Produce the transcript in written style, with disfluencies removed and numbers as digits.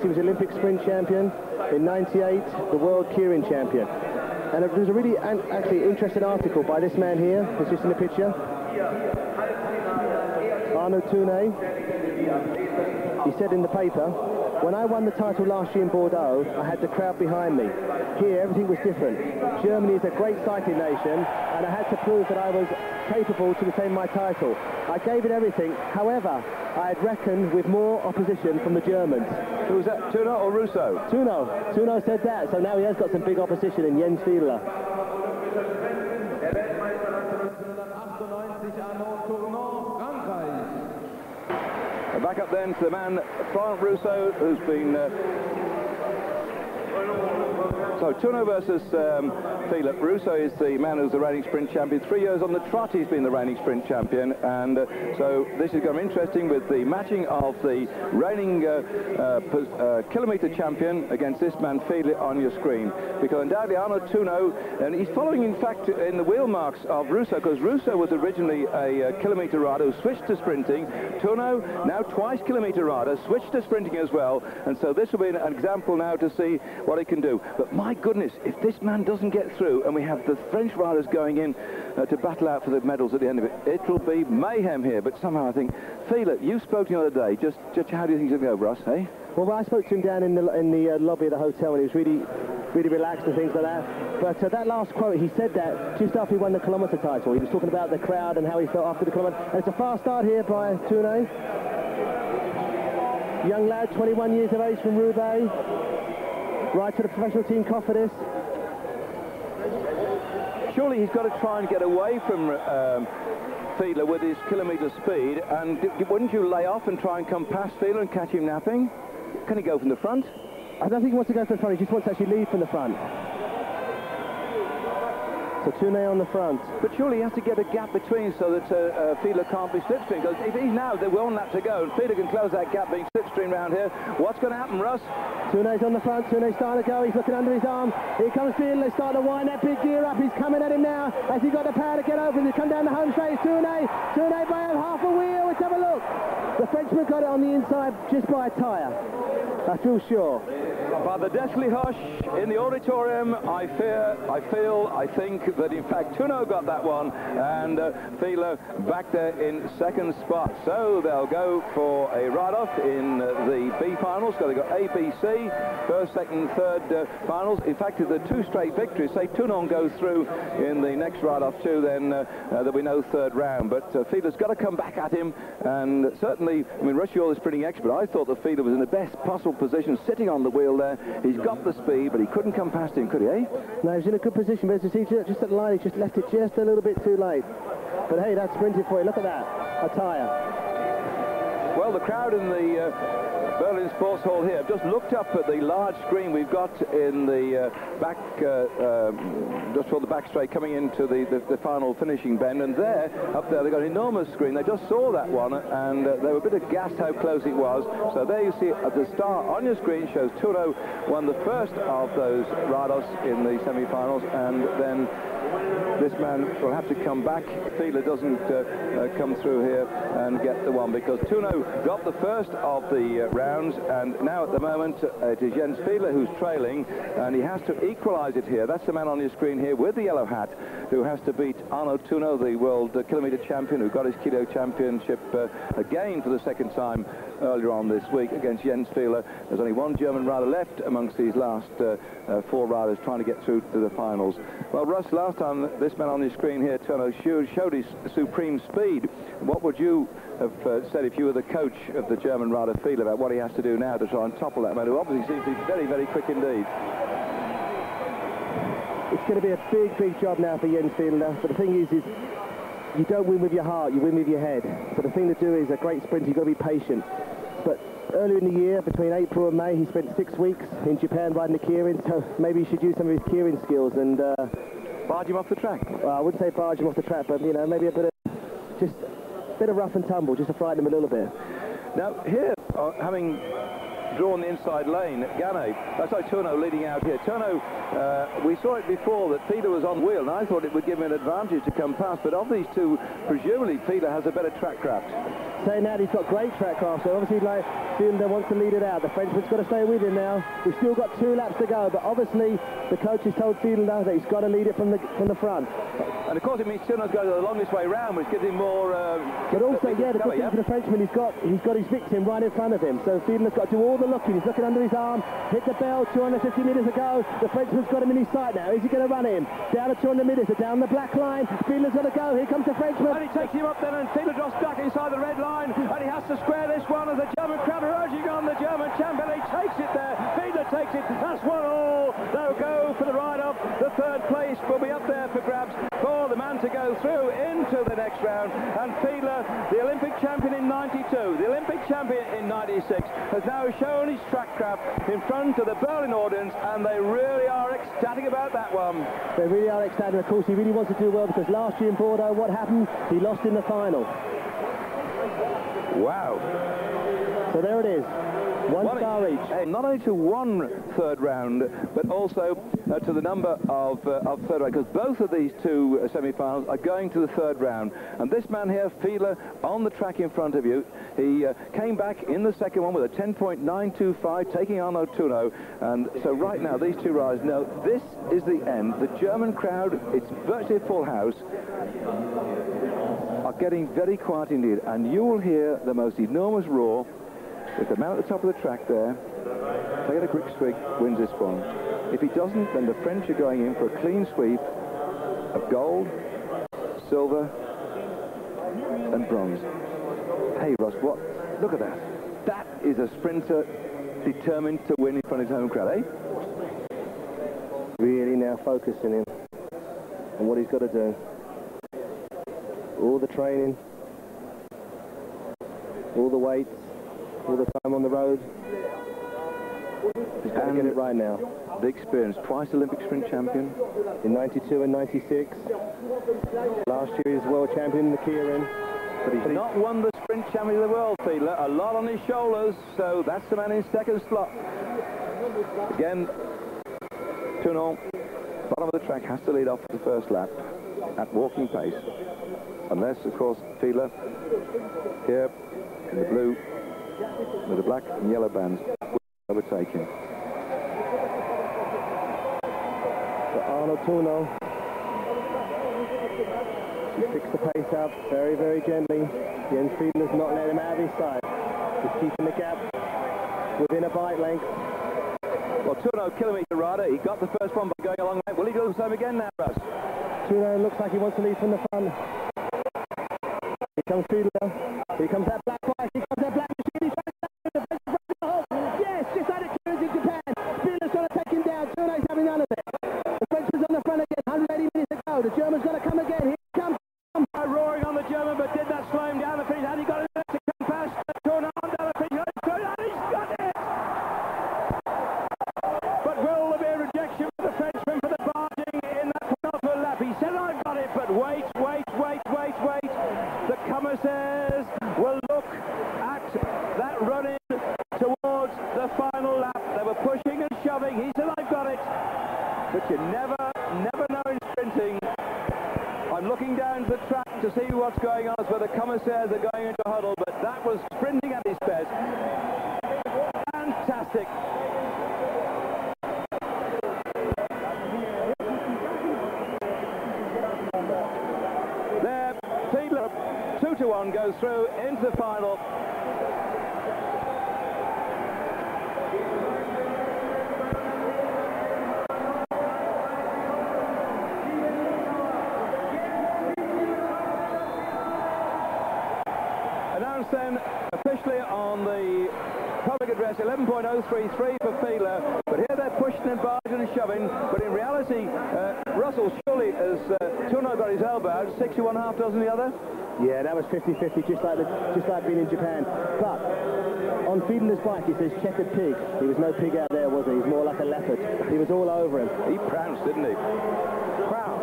he was Olympic sprint champion. In '98, the world keirin champion. And there's a really actually interesting article by this man here, who's just in the picture. Arnaud Tournant. He said in the paper, when I won the title last year in Bordeaux, I had the crowd behind me. Here, everything was different. Germany is a great cycling nation, and I had to prove that I was capable to defend my title. I gave it everything. However, I had reckoned with more opposition from the Germans. Who was that, Tournant or Rousseau? Tournant. Tournant said that, so now he has got some big opposition in Jens Fiedler. Back up then to the man, Florent Rousseau, who's been... So, Tournant versus Fiedler. Rousseau is the man who's the reigning sprint champion. 3 years on the trot he's been the reigning sprint champion, and so this is going to be interesting with the matching of the reigning kilometre champion against this man Fiedler on your screen, because undoubtedly Arnaud Tournant, and he's following in fact in the wheel marks of Rousseau, because Rousseau was originally a kilometre rider who switched to sprinting. Tournant, now twice kilometre rider, switched to sprinting as well, and so this will be an example now to see what he can do. But my goodness, if this man doesn't get through and we have the French riders going in to battle out for the medals at the end of it, it'll be mayhem here. But somehow I think, Fiedler, you spoke to him the other day, just how do you think he's going to go, Russ, eh? Well, I spoke to him down in the lobby of the hotel, and he was really relaxed and things like that. But that last quote, he said that just after he won the kilometre title. He was talking about the crowd and how he felt after the kilometre. And it's a fast start here by Tournant. Young lad, 21 years of age from Roubaix. Right to the professional team Cofidis. Surely he's got to try and get away from Fiedler with his kilometre speed, and wouldn't you lay off and try and come past Fiedler and catch him napping? Can he go from the front? I don't think he wants to go from the front, he just wants to actually lead from the front. So Tournant on the front. But surely he has to get a gap between so that Fiedler can't be slipstream, because if he's now, there's one lap to go, and Fiedler can close that gap being slipstream around here. What's going to happen, Russ? Tournant's on the front, Tournant's starting to go, he's looking under his arm. Here comes Fiedler, starting to wind that big gear up, he's coming at him now. Has he got the power to get over? He's come down the home straight, Tournant by half a wheel, let's have a look. The Frenchman got it on the inside just by a tyre, I feel sure. By the deathly hush in the auditorium, I think that in fact Tournant got that one, and Fiedler back there in second spot. So they'll go for a ride-off in the B finals. So they've got A, B, C, first, second, third finals. In fact, if the two straight victories, say Tournant goes through in the next ride-off too, then there'll be no third round. But Fiedler's got to come back at him, and certainly, I mean, Russ, you're the sprinting expert. I thought that Fiedler was in the best possible position, sitting on the wheel there. He's got the speed, but he couldn't come past him, could he, eh? No, he was in a good position, but as you see, just at the line, he just left it just a little bit too late. But hey, that's sprinted for you. Look at that, a tyre. Well, the crowd in the Berlin Sports Hall here have just looked up at the large screen we've got in the back, just for the back straight coming into the final finishing bend, and there, up there, they've got an enormous screen. They just saw that one, and they were a bit aghast how close it was. So there you see at the start on your screen shows Tournant won the first of those ride-offs in the semi-finals, and then this man will have to come back. Fiedler doesn't come through here and get the one, because Tournant got the first of the rounds, and now at the moment it is Jens Fiedler who's trailing, and he has to equalise it here. That's the man on your screen here with the yellow hat who has to beat Arnaud Tournant, the world kilometre champion, who got his kilo championship again for the second time earlier on this week against Jens Fiedler. There's only one German rider left amongst these last four riders trying to get through to the finals. Well, Russ, last time this man on your screen here, Tournant, showed his supreme speed. What would you have said if you were the coach of the German rider Fiedler about what he has to do now to try and topple that man, who obviously seems to be very, very quick indeed? It's going to be a big job now for Jens Fiedler, but the thing is you don't win with your heart, you win with your head. So the thing to do is a great sprint, you've got to be patient. But earlier in the year, between April and May, he spent 6 weeks in Japan riding the keirin, so maybe he should use some of his keirin skills and... barge him off the track? Well, I wouldn't say barge him off the track, but, you know, maybe a bit of rough and tumble, just to frighten him a little bit. Now, here, having drawn the inside lane, that's like Tournant leading out here. Tournant, we saw it before that Fiedler was on wheel, and I thought it would give him an advantage to come past, but of these two, presumably Fiedler has a better track craft. Saying that, he's got great track craft, so obviously, like, Fiedler wants to lead it out. The Frenchman's got to stay with him now. We've still got 2 laps to go, but obviously the coach has told Fiedler that he's got to lead it from the front. And of course it means Tournant's going the longest way round, which gives him more... but also, yeah, the good thing for the Frenchman, he's got his victim right in front of him. So Fiedler's got to do all the looking. He's looking under his arm, hit the bell 250 metres ago. The Frenchman's got him in his sight now. Is he going to run him? Down to 200 metres, down the black line. Fiedler's got to go. Here comes the Frenchman. And he takes him up then, and Fiedler drops back inside the red line, and he has to square this one as the German crowd are urging on the German champion. He takes it there. Fiedler takes it. That's 1-1. They'll go for the ride-off. The third place will be up there for grabs for the man to go through into the next round. And Fiedler, the Olympic champion in 92, the Olympic champion in 96, has now shown his track craft in front of the Berlin audience, and they really are ecstatic about that one. They really are ecstatic. Of course, he really wants to do well, because last year in Bordeaux, what happened? He lost in the final. Wow. So there it is. 1 star each. Not only to 1 third round, but also to the number of third round, because both of these 2 semi-finals are going to the third round. And this man here, Fiedler, on the track in front of you, he came back in the second one with a 10.925, taking Arnaud Tournant. And so right now, these 2 riders know this is the end. The German crowd, it's virtually a full house, are getting very quiet indeed. And you will hear the most enormous roar with the man at the top of the track there. Taylor Grigswig wins this one. If he doesn't, then the French are going in for a clean sweep of gold, silver, and bronze. Hey, Ross, what? Look at that. That is a sprinter determined to win in front of his home crowd, eh? Really now focusing him on what he's got to do. All the training, all the weights, all the time on the road. He's got to get it right now. The experience, twice Olympic sprint champion. In 92 and 96. Last year he was world champion in the Keirin. But he's not won the sprint champion of the world, Fiedler. A lot on his shoulders, so that's the man in second slot. Again, Tournant, bottom of the track, has to lead off for the first lap at walking pace. Unless, of course, Fiedler, here in the blue, with the black and yellow bands, will overtake him. For Arnaud Tournant, he picks the pace up very, very gently. Jens Fiedler's not letting him out of his sight. Just keeping the gap within a bike length. Well, Tournant, kilometre rider, he got the first one by going a long way. Will he do the same again now, Russ? Tournant looks like he wants to lead from the front. Here comes Fiedler. Here comes that black bike. Here comes that black machine. He's trying to stop the French the hole. Yes, just like the clearance in Japan. Fiedler's trying to take him down. Tournant's having none of it. The Frenchman's on the front again. 180 minutes to go. The German's going to come again. Here he comes. Roaring on the German, but did that slow him down the finish? Had he got it to come past Tournant down the finish? And he's got it! But will there be a rejection for the Frenchman for the barging in that penultimate lap? He said, I've got it, but wait. The commissaires will look at that run-in towards the final lap. They were pushing and shoving. He said, I've got it. But you never know in sprinting. I'm looking down to the track to see what's going on, where the commissaires are going into a huddle, but that was sprinting at his best. Fantastic. There, Fiedler, 2-1, goes through into the final. Announced then officially on the public address 11.033 for Fiedler, but here they're pushing and barging and shoving, but in reality Russell surely has Tournant got his elbow out, 61.5 doesn't the other? Yeah, that was 50-50, just like being in Japan. But on Fiedler's bike it says checkered pig. He was no pig out there, was he? He was more like a leopard. He was all over him. He pranced, didn't he? Wow.